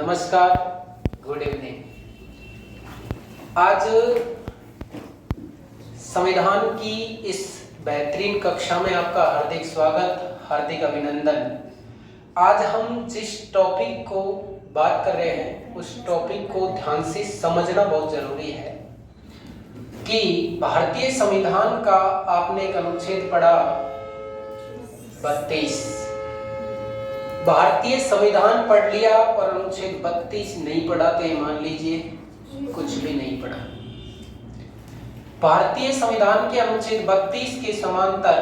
नमस्कार, good evening. आज संविधान की इस बेहतरीन कक्षा में आपका हार्दिक स्वागत, हार्दिक अभिनंदन। आज हम जिस टॉपिक को बात कर रहे हैं उस टॉपिक को ध्यान से समझना बहुत जरूरी है कि भारतीय संविधान का आपने एक अनुच्छेद पढ़ा 32। भारतीय संविधान पढ़ लिया और अनुच्छेद 32 नहीं पढ़ा तो ये मान लीजिए कुछ भी नहीं पढ़ा। भारतीय संविधान के अनुच्छेद 32 के समांतर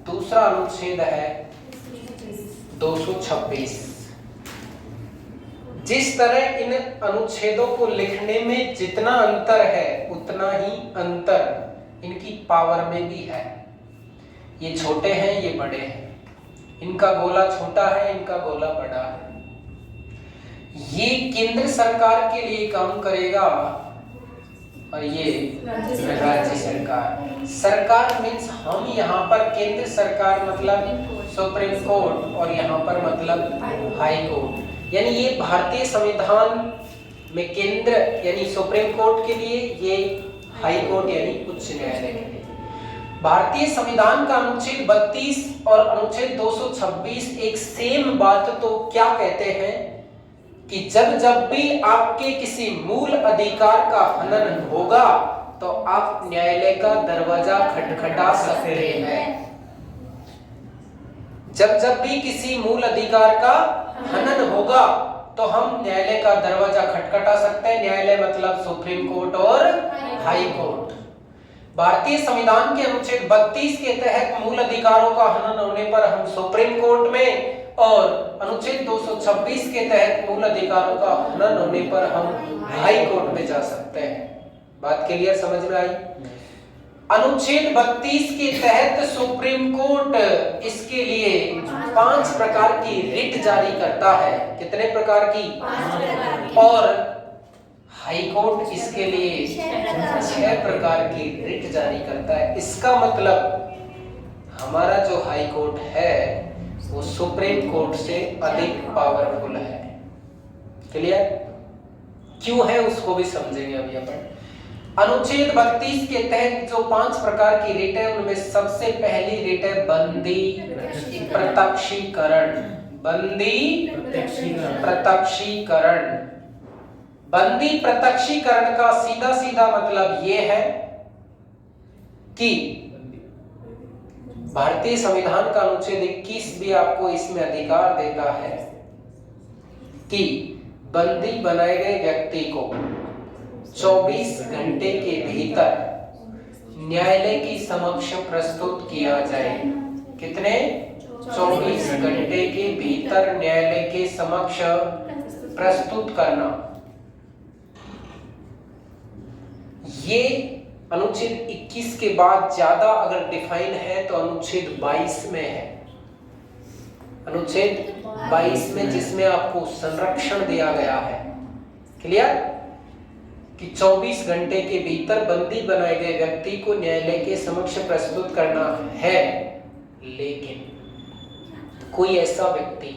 दूसरा अनुच्छेद है 226। जिस तरह इन अनुच्छेदों को लिखने में जितना अंतर है उतना ही अंतर इनकी पावर में भी है। ये छोटे हैं, ये बड़े हैं। इनका गोला छोटा है, इनका गोला बड़ा है। ये केंद्र सरकार के लिए काम करेगा और ये राज्य सरकार। सरकार मीन्स हम यहाँ पर केंद्र सरकार मतलब सुप्रीम कोर्ट और यहाँ पर मतलब हाई कोर्ट। यानी ये भारतीय संविधान में केंद्र यानी सुप्रीम कोर्ट के लिए, ये हाई कोर्ट यानी उच्च न्यायालय के लिए। भारतीय संविधान का अनुच्छेद 32 और अनुच्छेद 226 एक सेम बात तो क्या कहते हैं कि जब जब भी आपके किसी मूल अधिकार का हनन होगा तो आप न्यायालय का दरवाजा खटखटा सकते हैं। जब जब भी किसी मूल अधिकार का हनन होगा तो हम न्यायालय का दरवाजा खटखटा सकते हैं। न्यायालय मतलब सुप्रीम कोर्ट और हाई कोर्ट। भारतीय संविधान के अनुच्छेद 32 के तहत मूल अधिकारों का हनन होने पर हम सुप्रीम कोर्ट में और अनुच्छेद 226 के तहत मूल अधिकारों का हनन होने पर हम हाई कोर्ट में जा सकते हैं। बात क्लियर समझ में आई? अनुच्छेद 32 के तहत सुप्रीम कोर्ट इसके लिए 5 प्रकार की रिट जारी करता है। कितने प्रकार की? 5 और हाई कोर्ट इसके लिए 6 प्रकार की रिट जारी करता है। इसका मतलब हमारा जो हाई कोर्ट है वो सुप्रीम कोर्ट से अधिक पावरफुल है। क्लियर? क्यों है उसको भी समझेंगे अभी अपन। अनुच्छेद 32 के तहत जो 5 प्रकार की रिट है उनमें सबसे पहली रिट है बंदी प्रत्यक्षीकरण। बंदी प्रत्यक्षीकरण। बंदी प्रत्यक्षीकरण का सीधा सीधा मतलब यह है कि भारतीय संविधान का अनुच्छेद 21 भी आपको इसमें अधिकार देता है कि बंदी बनाए गए व्यक्ति को 24 घंटे के भीतर न्यायालय की समक्ष प्रस्तुत किया जाए। कितने? 24 घंटे के भीतर न्यायालय के समक्ष प्रस्तुत करना। ये अनुच्छेद 21 के बाद ज्यादा अगर डिफाइन है तो अनुच्छेद 22 में है। अनुच्छेद 22 में जिसमें आपको संरक्षण दिया गया है। क्लियर? कि 24 घंटे के भीतर बंदी बनाए गए व्यक्ति को न्यायालय के समक्ष प्रस्तुत करना है। लेकिन कोई ऐसा व्यक्ति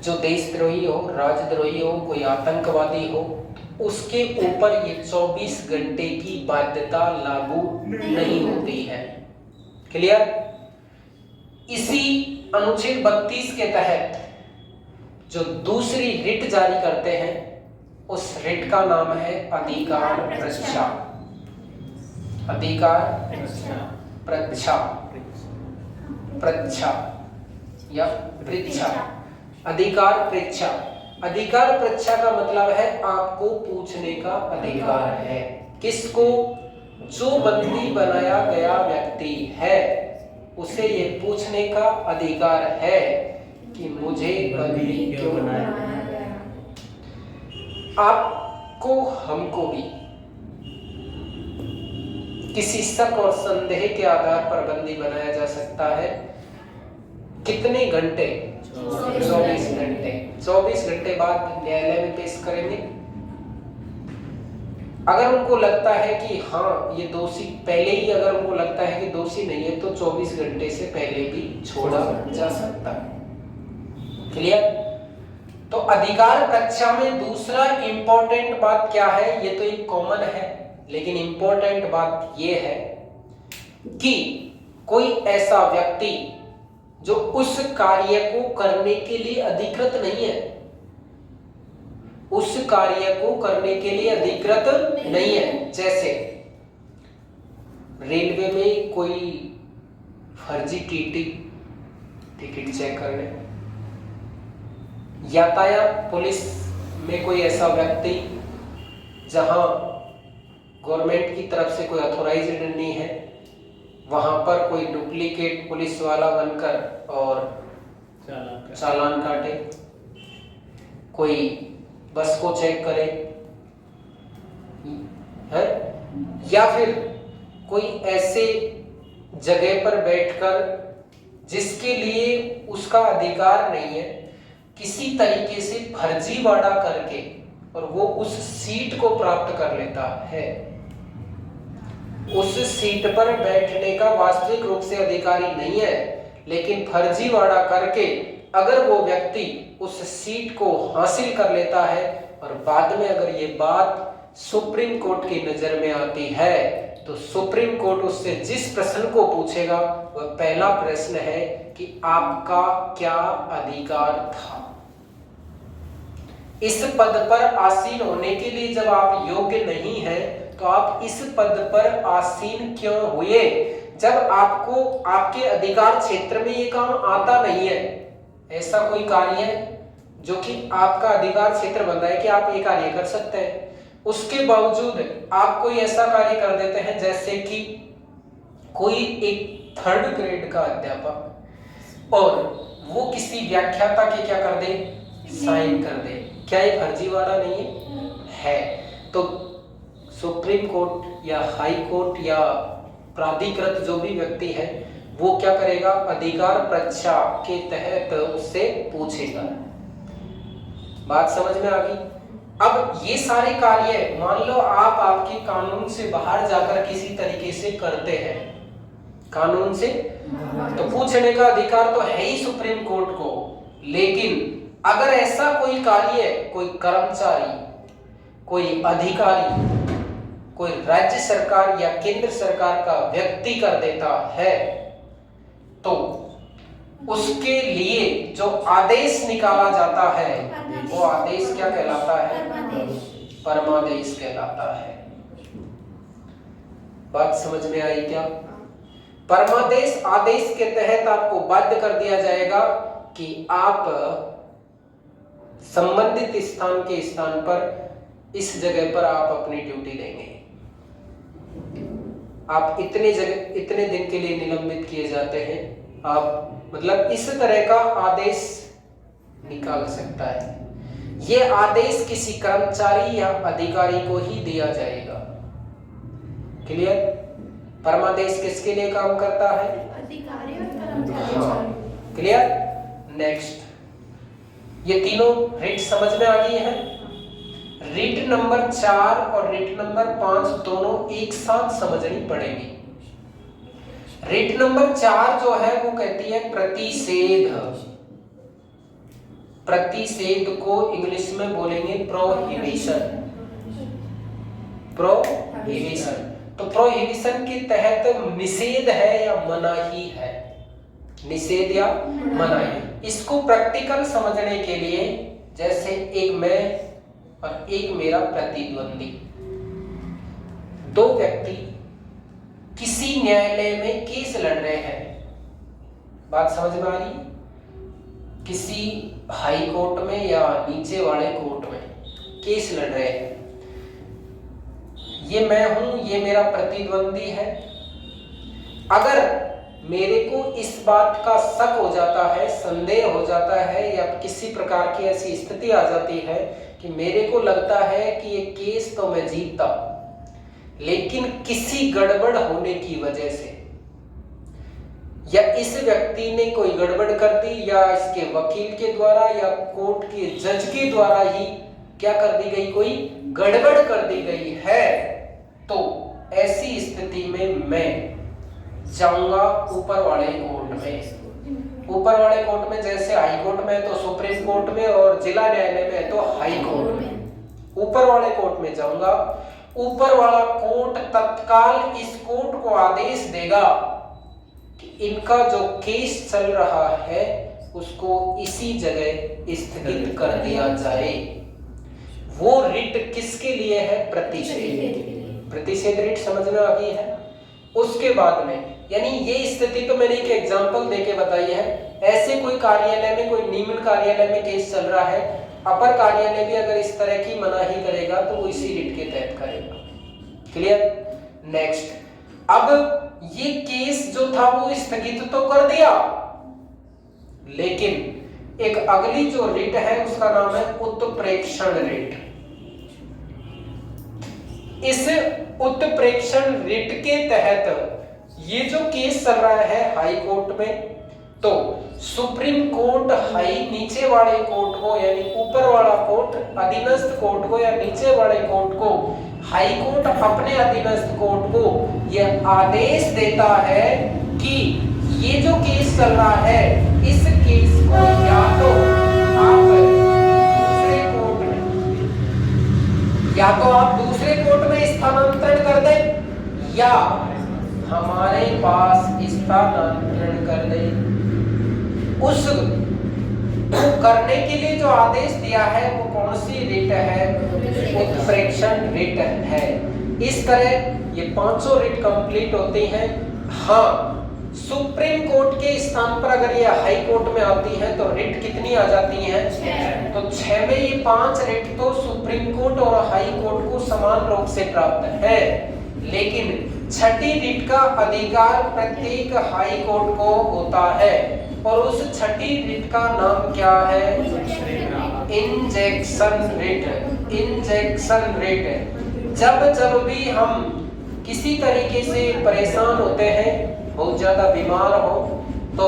जो देशद्रोही हो, राजद्रोही हो, कोई आतंकवादी हो, उसके ऊपर ये 24 घंटे की बाध्यता लागू नहीं होती है। क्लियर? इसी अनुच्छेद 32 के तहत जो दूसरी रिट जारी करते हैं उस रिट का नाम है अधिकार परीक्षा। अधिकार परीक्षा, परीक्षा या परीक्षा, अधिकार परीक्षा। अधिकार परीक्षा का मतलब है आपको पूछने का अधिकार है। किसको? जो बंदी बनाया गया व्यक्ति है उसे ये पूछने का अधिकार है कि मुझे बंदी क्यों बनाया गया। आपको, हमको भी किसी शक और संदेह के आधार पर बंदी बनाया जा सकता है। कितने घंटे? 24 घंटे। 24 घंटे बाद न्यायालय में पेश करेंगे। अगर उनको लगता है कि हाँ ये दोषी, पहले ही अगर उनको लगता है कि दोषी नहीं है तो 24 घंटे से पहले भी छोड़ा जा सकता है। क्लियर? तो अधिकार परीक्षा में दूसरा इंपॉर्टेंट बात क्या है, ये तो एक कॉमन है, लेकिन इंपॉर्टेंट बात ये है कि कोई ऐसा व्यक्ति जो उस कार्य को करने के लिए अधिकृत नहीं है, उस कार्य को करने के लिए अधिकृत नहीं है। जैसे रेलवे में कोई फर्जी टीटी टिकट चेक करने, यातायात पुलिस में कोई ऐसा व्यक्ति जहां गवर्नमेंट की तरफ से कोई अथॉराइज्ड नहीं है, वहां पर कोई डुप्लीकेट पुलिस वाला बनकर और चालान काटे, कोई बस को चेक करे है, या फिर कोई ऐसे जगह पर बैठकर जिसके लिए उसका अधिकार नहीं है, किसी तरीके से फर्जीवाड़ा करके और वो उस सीट को प्राप्त कर लेता है। उस सीट पर बैठने का वास्तविक रूप से अधिकारी नहीं है, लेकिन फर्जीवाड़ा करके अगर वो व्यक्ति उस सीट को हासिल कर लेता है और बाद में अगर ये बात सुप्रीम कोर्ट की नजर में आती है तो सुप्रीम कोर्ट उससे जिस प्रश्न को पूछेगा वह पहला प्रश्न है कि आपका क्या अधिकार था। इस पद पर आसीन होने के लिए जब आप योग्य नहीं हैं तो आप इस पद पर आसीन क्यों हुए? जब आपको आपके अधिकार क्षेत्र में ये काम आता नहीं है, ऐसा कोई कार्य है जो कि आपका अधिकार क्षेत्र बन रहा है कि आप ये कार्य कर सकते हैं, उसके बावजूद आप कोई ऐसा कार्य कर देते हैं जैसे कि कोई एक 3rd ग्रेड का अध्यापक और वो किसी व्याख्याता के क्या कर दे, साइन कर दे, क्या ये फर्जीवाड़ा नहीं है? तो सुप्रीम कोर्ट या हाई कोर्ट या प्राधिकृत जो भी व्यक्ति है वो क्या करेगा, अधिकार परीक्षा के तहत उससे पूछेगा। बात समझ में आ गई? अब ये सारे कार्य मान लो आप आपके कानून से बाहर जाकर किसी तरीके से करते हैं, कानून से तो पूछने का अधिकार तो है ही सुप्रीम कोर्ट को, लेकिन अगर ऐसा कोई कार्य कोई कर्मचारी, कोई अधिकारी, कोई राज्य सरकार या केंद्र सरकार का व्यक्ति कर देता है तो उसके लिए जो आदेश निकाला जाता है वो आदेश क्या कहलाता है? परमादेश कहलाता है। बात समझ में आई क्या? परमादेश आदेश के तहत आपको बाध्य कर दिया जाएगा कि आप संबंधित स्थान के स्थान पर इस जगह पर आप अपनी ड्यूटी देंगे, आप इतने दिन के लिए निलंबित किए जाते हैं, आप मतलब इस तरह का आदेश निकाल सकता है। यह आदेश किसी कर्मचारी या अधिकारी को ही दिया जाएगा। क्लियर? परमादेश किसके लिए काम करता है? अधिकारी और कर्मचारी। क्लियर? नेक्स्ट, ये तीनों रिट समझ में आ गई है। रिट नंबर 4 और रिट नंबर 5 दोनों एक साथ समझनी पड़ेगी। रिट नंबर 4 जो है वो कहती है प्रतिषेध। प्रतिषेध को इंग्लिश में बोलेंगे प्रोहिबिशन। प्रोहिबिशन, तो प्रोहिबिशन के तहत निषेध है या मनाही है, निषेध या मनाही। इसको प्रैक्टिकल समझने के लिए जैसे एक मैं और एक मेरा प्रतिद्वंदी, दो व्यक्ति किसी न्यायालय में केस लड़ रहे हैं। बात समझ में आ रही? किसी हाई कोर्ट में या नीचे वाले कोर्ट में केस लड़ रहे हैं। ये मैं हूं, ये मेरा प्रतिद्वंदी है। अगर मेरे को इस बात का शक हो जाता है, संदेह हो जाता है या किसी प्रकार की ऐसी स्थिति आ जाती है कि मेरे को लगता है कि ये केस तो मैं जीतता, लेकिन किसी गड़बड़ होने की वजह से या इस व्यक्ति ने कोई गड़बड़ कर दी या इसके वकील के द्वारा या कोर्ट के जज के द्वारा ही क्या कर दी गई, कोई गड़बड़ कर दी गई है, तो ऐसी स्थिति में मैं जाऊंगा ऊपर वाले कोर्ट में। ऊपर वाले कोर्ट में जैसे हाई कोर्ट में तो सुप्रीम कोर्ट में और जिला न्यायालय में तो हाई कोर्ट में। ऊपर वाले कोर्ट में जाऊंगा, ऊपर वाला कोर्ट तत्काल इस कोर्ट को आदेश देगा कि इनका जो केस चल रहा है उसको इसी जगह स्थगित कर दिया जाए। वो रिट किसके लिए है? प्रतिषेध। प्रतिषेध रिट समझ में आ गई है। उसके बाद में यानी ये स्थिति तो मैंने एक एग्जांपल देके बताई है। ऐसे कोई कार्यालय में, कोई निम्न कार्यालय में केस चल रहा है, अपर कार्यालय भी अगर इस तरह की मनाही करेगा तो वो इसी रिट के तहत करेगा। क्लियर? नेक्स्ट, अब ये केस जो था वो स्थगित तो कर दिया, लेकिन एक अगली जो रिट है उसका नाम है उत्प्रेक्षण रिट। इस उत्प्रेक्षण रिट के तहत ये जो केस चल रहा है हाई कोर्ट में, तो सुप्रीम कोर्ट हाई नीचे वाले कोर्ट को यानी ऊपर वाला कोर्ट अधीनस्थ कोर्ट को या नीचे वाले कोर्ट को, हाई कोर्ट अपने अधीनस्थ कोर्ट को यह आदेश देता है कि ये जो केस चल रहा है इस केस को या तो आप दूसरे कोर्ट में, या तो आप दूसरे कोर्ट में स्थानांतरण कर दें या हमारे पास स्थानांतरण कर दें। उस करने के लिए जो आदेश दिया है वो कौन सी रिट है? उत्प्रेक्षण रिट है। इस तरह ये 500 रिट कंप्लीट होती हैं। हाँ, सुप्रीम कोर्ट के स्थान पर अगर ये हाई कोर्ट में आती है तो रिट कितनी आ जाती हैं? 6। तो 6 में ये 5 रिट तो सुप्रीम कोर्ट और हाई कोर्ट को समान रूप से प्राप्त है, लेकिन छठी रिट का अधिकार प्रत्येक हाई कोर्ट को होता है और उस छठी रिट का नाम क्या है? Injection writ. Injection writ. जब भी हम किसी तरीके से परेशान होते हैं, बहुत ज्यादा बीमार हो, तो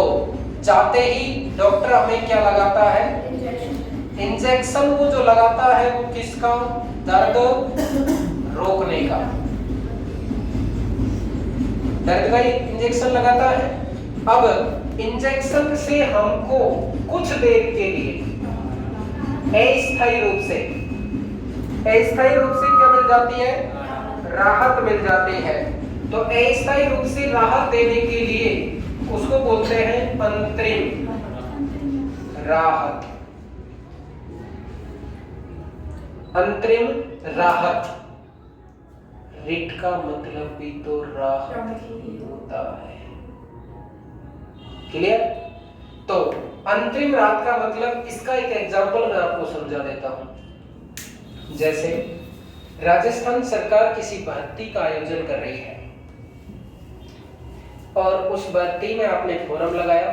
जाते ही डॉक्टर हमें क्या लगाता है? इंजेक्शन। वो जो लगाता है वो किसका? दर्द रोकने का, दर्द का इंजेक्शन लगाता है। अब इंजेक्शन से हमको कुछ देर के लिए अस्थायी रूप से क्या मिल जाती है? राहत मिल जाती है। तो अस्थायी रूप से राहत देने के लिए उसको बोलते हैं अंतरिम राहत। अंतरिम राहत। रिट का मतलब भी तो राहत होता है। क्लियर? तो अंतरिम राहत का मतलब, इसका एक एग्जांपल मैं आपको समझा देता हूं। जैसे राजस्थान सरकार किसी भर्ती का आयोजन कर रही है और उस भर्ती में आपने फोरम लगाया।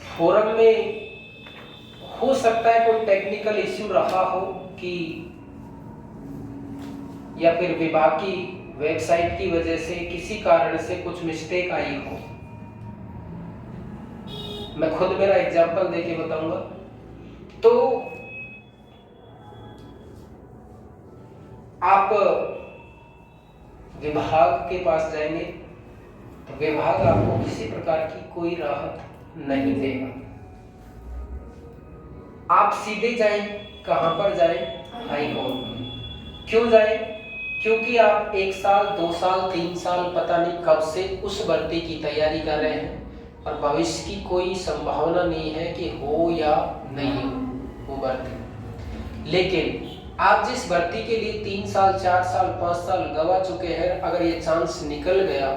फोरम में हो सकता है कोई टेक्निकल इश्यू रहा हो कि या फिर विभाग की वेबसाइट की वजह से किसी कारण से कुछ मिस्टेक आई हो। मैं खुद मेरा एग्जांपल देके बताऊंगा। तो आप विभाग के पास जाएंगे तो विभाग आपको किसी प्रकार की कोई राहत नहीं देगा। आप सीधे जाएं, कहां पर जाएं? हाई कोर्ट में। क्यों जाएं? क्योंकि आप 1 साल 2 साल 3 साल पता नहीं कब से उस भर्ती की तैयारी कर रहे हैं और भविष्य की कोई संभावना नहीं है कि हो या नहीं हो वो भर्ती। लेकिन आप जिस भर्ती के लिए 3 साल 4 साल 5 साल गवा चुके हैं, अगर ये चांस निकल गया,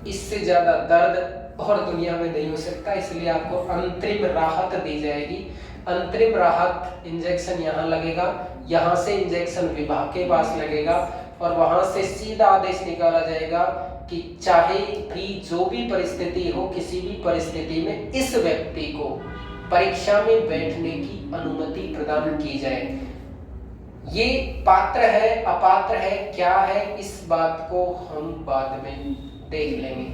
इससे ज्यादा दर्द और दुनिया में नहीं हो सकता। इसलिए आपको अंतरिम राहत दी जाएगी। अंतरिम राहत इंजेक्शन यहाँ लगेगा, यहाँ से इंजेक्शन विभाग के पास लगेगा और वहां से सीधा आदेश निकाला जाएगा कि चाहे भी जो भी परिस्थिति हो, किसी भी परिस्थिति में इस व्यक्ति को परीक्षा में बैठने की अनुमति प्रदान की जाए। ये पात्र है अपात्र है क्या है, इस बात को हम बाद में देख लेंगे।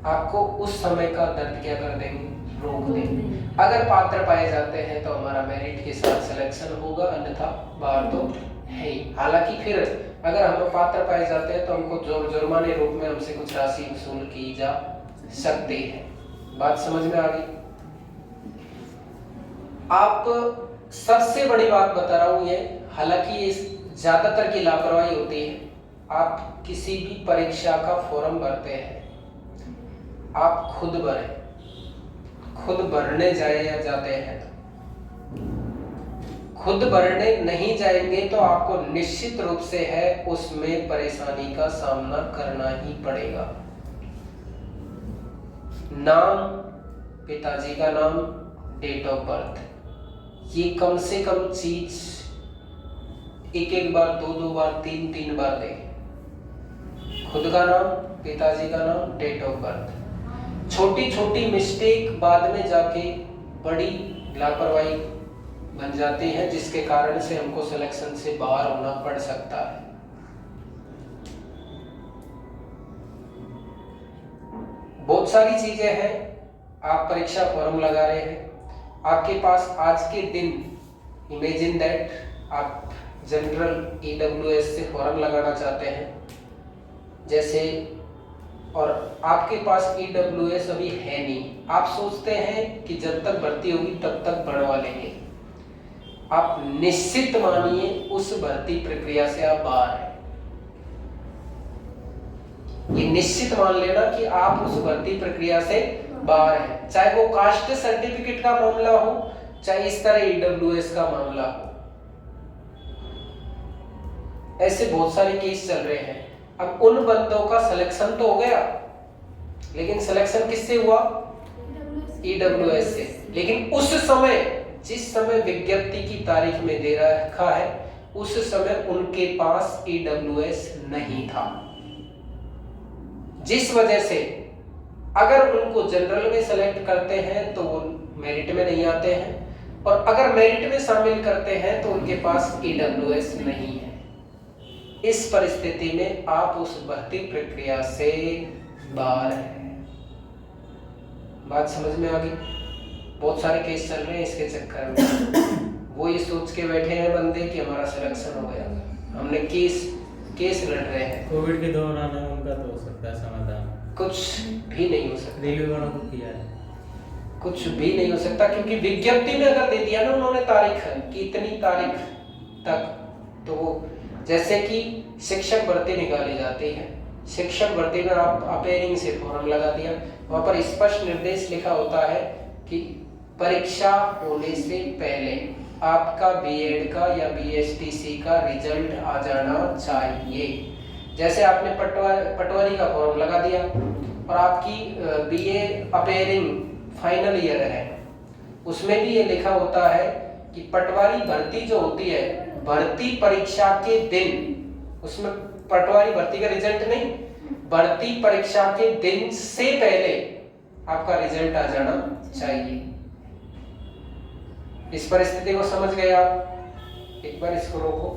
आपको उस समय का दर्द क्या कर देंगे? रोक देंगे। अगर पात्र पाए जाते हैं तो हमारा मेरिट के साथ सिलेक्शन होगा, अन्यथा बाहर तो है। हालांकि फिर अगर हम पात्र पाए जाते हैं तो हमको जुर्माने रूप में हमसे कुछ राशि वसूल की जा सकती है। बात समझ में आ गई? आप सबसे बड़ी बात बता रहा हूं ये, हालांकि ये ज्यादातर की लापरवाही होती है। आप किसी भी परीक्षा का फॉर्म भरते हैं, आप खुद भरें, खुद भरने जाते हैं तो खुद भरने नहीं जाएंगे तो आपको निश्चित रूप से है उसमें परेशानी का सामना करना ही पड़ेगा। नाम, पिताजी का नाम, डेट ऑफ बर्थ, ये कम से कम चीज एक बार, दो बार, तीन बार दें। खुद का नाम, पिताजी का नाम, डेट ऑफ बर्थ। छोटी छोटी मिस्टेक बाद में जाके बड़ी लापरवाही बन जाती है, जिसके कारण से हमको सिलेक्शन से बाहर होना पड़ सकता है। बहुत सारी चीजें हैं। आप परीक्षा फॉर्म लगा रहे हैं, आपके पास आज के दिन, इमेजिन दैट आप जनरल ईडब्ल्यूएस से फॉर्म लगाना चाहते हैं जैसे, और आपके पास ईडब्ल्यूएस अभी है नहीं। आप सोचते हैं कि जब तक भर्ती होगी तब तक बढ़वा लेंगे। आप निश्चित मानिए उस भर्ती प्रक्रिया से आप बाहर हैं। ये निश्चित मान लेना कि आप उस भर्ती प्रक्रिया से बाहर हैं, चाहे वो कास्ट सर्टिफिकेट का मामला हो, चाहे इस तरह ईडब्ल्यूएस का मामला हो। ऐसे बहुत सारे केस चल रहे हैं। अब उन बंदों का सिलेक्शन तो हो गया, लेकिन सिलेक्शन किससे हुआ? ईडब्ल्यूएस से। लेकिन उस समय, जिस समय विज्ञप्ति की तारीख में दे रखा है, उस समय उनके पास ईडब्ल्यूएस नहीं था, जिस वजह से अगर उनको जनरल में सेलेक्ट करते हैं तो वो मेरिट में नहीं आते हैं, और अगर मेरिट में शामिल करते हैं तो उनके पास ईडब्ल्यूएस नहीं है। इस परिस्थिति में आप उस भर्ती प्रक्रिया से बाहर हैं। बात समझ में आ गई? बहुत सारे केस चल रहे हैं इसके चक्कर में। वो ये सोच के बैठे हैं बंदे कि हमारा सिलेक्शन हो गया, हमने केस लड़ रहे हैं। कोविड के दौरान उनका तो हो सकता है समाधान, कुछ भी नहीं हो सकता। रेलवे वालों को किया है, कुछ भी नहीं हो सकता, क्योंकि विज्ञप्ति में अगर दे दिया ना उन्होंने तारीख कि इतनी तारीख तक, तो जैसे कि शिक्षक भर्ती निकाली जाती है, शिक्षक भर्ती में आप अपेयरिंग से फॉर्म लगा दिया, वहां पर स्पष्ट निर्देश लिखा होता है कि परीक्षा होने से पहले आपका बीएड का या बीएसटीसी का रिजल्ट आ जाना चाहिए। जैसे आपने पटवारी का फॉर्म लगा दिया और आपकी बीए अपेयरिंग फाइनल ईयर है, उसमें भी ये लिखा होता है कि पटवारी भर्ती जो होती है, भर्ती परीक्षा के दिन, उसमें पटवारी भर्ती का रिजल्ट नहीं, भर्ती परीक्षा के दिन से पहले आपका रिजल्ट आ जाना चाहिए। इस परिस्थिति को समझ गए आप? एक बार इसको रोको।